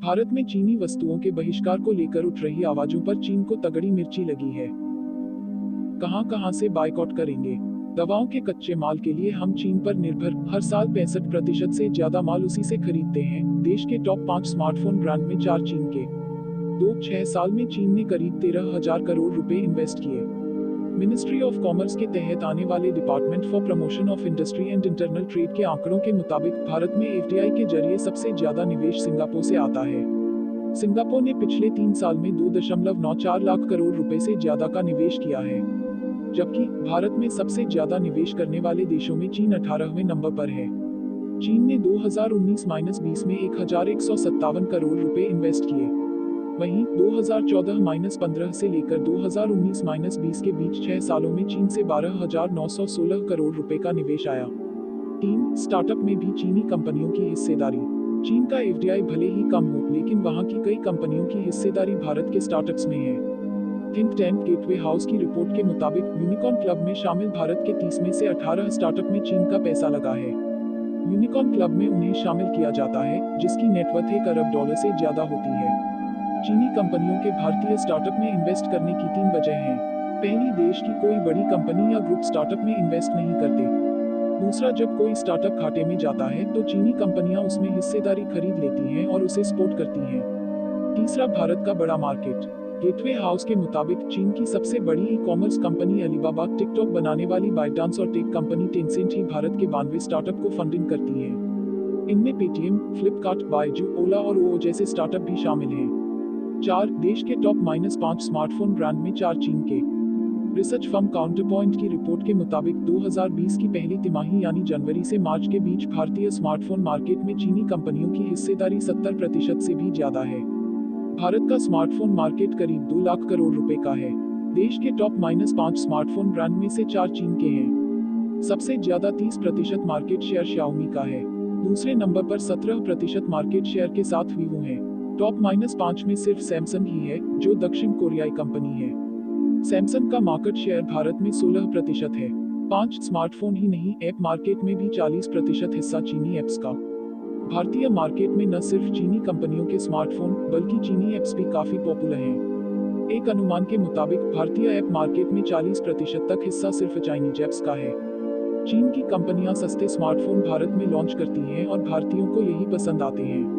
भारत में चीनी वस्तुओं के बहिष्कार को लेकर उठ रही आवाजों पर चीन को तगड़ी मिर्ची लगी है। कहां कहां से बायकॉट करेंगे? दवाओं के कच्चे माल के लिए हम चीन पर निर्भर, हर साल 65% से ज्यादा माल उसी से खरीदते हैं। देश के टॉप 5 स्मार्टफोन ब्रांड में 4 चीन के। 2-6 साल में चीन ने करीब 13,000 करोड़ रुपए इन्वेस्ट किए। मिनिस्ट्री ऑफ कॉमर्स के तहत आने वाले department for promotion of industry and internal trade के आंकड़ों के मुताबिक भारत में एफडीआई के जरिए सबसे ज्यादा निवेश सिंगापुर से आता है। सिंगापुर ने पिछले 3 साल में 2.94 लाख करोड़ रुपए से ज्यादा का निवेश किया है, जबकि भारत में सबसे ज्यादा निवेश करने वाले देशों में चीन 18वें नंबर पर है। चीन ने 2019-20 में 1,157 करोड़ रुपए इन्वेस्ट किए। वहीं 2014-15 से लेकर 2019-20 के बीच 6 सालों में चीन से 12,916 करोड़ रुपए का निवेश आया। 3. स्टार्टअप में भी चीनी कंपनियों की हिस्सेदारी। चीन का एफडीआई भले ही कम हो, लेकिन वहां की कई कंपनियों की हिस्सेदारी भारत के स्टार्टअप्स में है। थिंक टैंक गेटवे हाउस की रिपोर्ट के मुताबिक यूनिकॉर्न क्लब में शामिल भारत के 30 में से 18 स्टार्टअप में चीन का पैसा लगा है। यूनिकॉर्न क्लब में उन्हें शामिल किया जाता है जिसकी नेटवर्थ $1 अरब से ज्यादा होती है। चीनी कंपनियों के भारतीय स्टार्टअप में इन्वेस्ट करने की 3 वजह हैं। पहली, देश की कोई बड़ी कंपनी या ग्रुप स्टार्टअप में इन्वेस्ट नहीं करते। दूसरा, जब कोई स्टार्टअप घाटे में जाता है तो चीनी कंपनियां उसमें हिस्सेदारी खरीद लेती हैं और उसे सपोर्ट करती हैं। तीसरा, भारत का बड़ा मार्केट। गेटवे हाउस के मुताबिक चीन की सबसे बड़ी e commerce company Alibaba, TikTok बनाने वाली बाइडांस और टेक कंपनी टेंसेंट ही भारत के 92 स्टार्टअप को फंडिंग करती है। इनमें पेटीएम, फ्लिपकार्ट, बायजू, ओला और ओ जैसे स्टार्टअप भी शामिल हैं। 4. देश के टॉप -5 स्मार्टफोन ब्रांड में 4 चीन के। रिसर्च फर्म काउंटरपॉइंट की रिपोर्ट के मुताबिक 2020 की पहली तिमाही यानी जनवरी से मार्च के बीच भारतीय स्मार्टफोन मार्केट में चीनी कंपनियों की हिस्सेदारी 70% से भी ज्यादा है। भारत का स्मार्टफोन मार्केट करीब 2 लाख करोड़ रुपए का है। देश के टॉप -5 स्मार्टफोन ब्रांड में से 4 चीन के हैं। सबसे ज्यादा 30% मार्केट शेयर Xiaomi का है। दूसरे नंबर पर 17% मार्केट शेयर के साथ Vivo है। टॉप -5 में सिर्फ सैमसंग ही है, जो दक्षिण कोरियाई कंपनी है। सैमसंग का मार्केट शेयर भारत में 16% है। 5. स्मार्टफोन ही नहीं, ऐप मार्केट में भी 40% हिस्सा चीनी ऐप्स का। भारतीय मार्केट में न सिर्फ चीनी कंपनियों के स्मार्टफोन बल्कि चीनी ऐप्स भी काफी पॉपुलर हैं। एक अनुमान के मुताबिक भारतीय ऐप मार्केट में 40% तक हिस्सा सिर्फ चाइनीज ऐप्स का है। चीन की कंपनियां सस्ते स्मार्टफोन भारत में लॉन्च करती हैं और भारतीयों को यही पसंद आते हैं।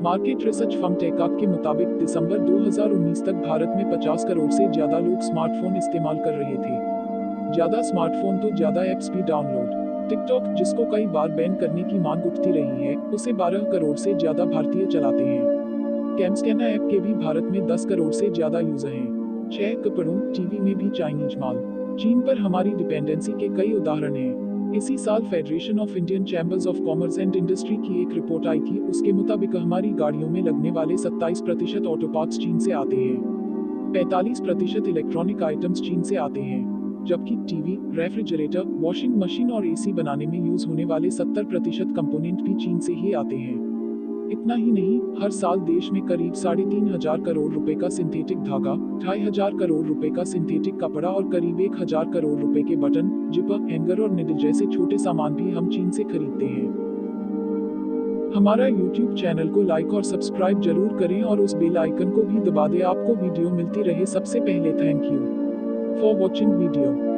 मार्केट रिसर्च फर्म टेकाक के मुताबिक दिसंबर 2019 तक भारत में 50 करोड़ से ज्यादा लोग स्मार्टफोन इस्तेमाल कर रहे थे। ज्यादा स्मार्टफोन तो ज्यादा ऐप्स भी डाउनलोड। टिकटॉक, जिसको कई बार बैन करने की मांग उठती रही है, उसे 12 करोड़ से ज्यादा भारतीय चलाते हैं। कैमस्कैना ऐप के भी भारत में 10 करोड़ से ज्यादा यूजर हैं। 6. कपड़ों, टीवी में भी चाइनीज माल। चीन पर हमारी डिपेंडेंसी के कई उदाहरण हैं। इसी साल federation of Indian chambers of commerce and industry की एक रिपोर्ट आई थी। उसके मुताबिक हमारी गाड़ियों में लगने वाले 27% ऑटो पार्ट्स चीन से आते हैं। 45% इलेक्ट्रॉनिक आइटम्स चीन से आते हैं, जबकि टीवी, रेफ्रिजरेटर, वॉशिंग मशीन और एसी बनाने में यूज होने वाले 70% कंपोनेंट भी चीन से ही आते हैं। इतना ही नहीं, हर साल देश में करीब 3,500 करोड़ रुपए का सिंथेटिक धागा, 2,500 करोड़ रुपए का सिंथेटिक कपड़ा और करीब 1,000 करोड़ रुपए के बटन, जिपर, हैंगर और निडल जैसे छोटे सामान भी हम चीन से खरीदते हैं। हमारा YouTube चैनल को लाइक और सब्सक्राइब जरूर करें और उस बेल आइकन को भी दबा दें, आपको वीडियो मिलती रहे सबसे पहले। Thank you for watching video.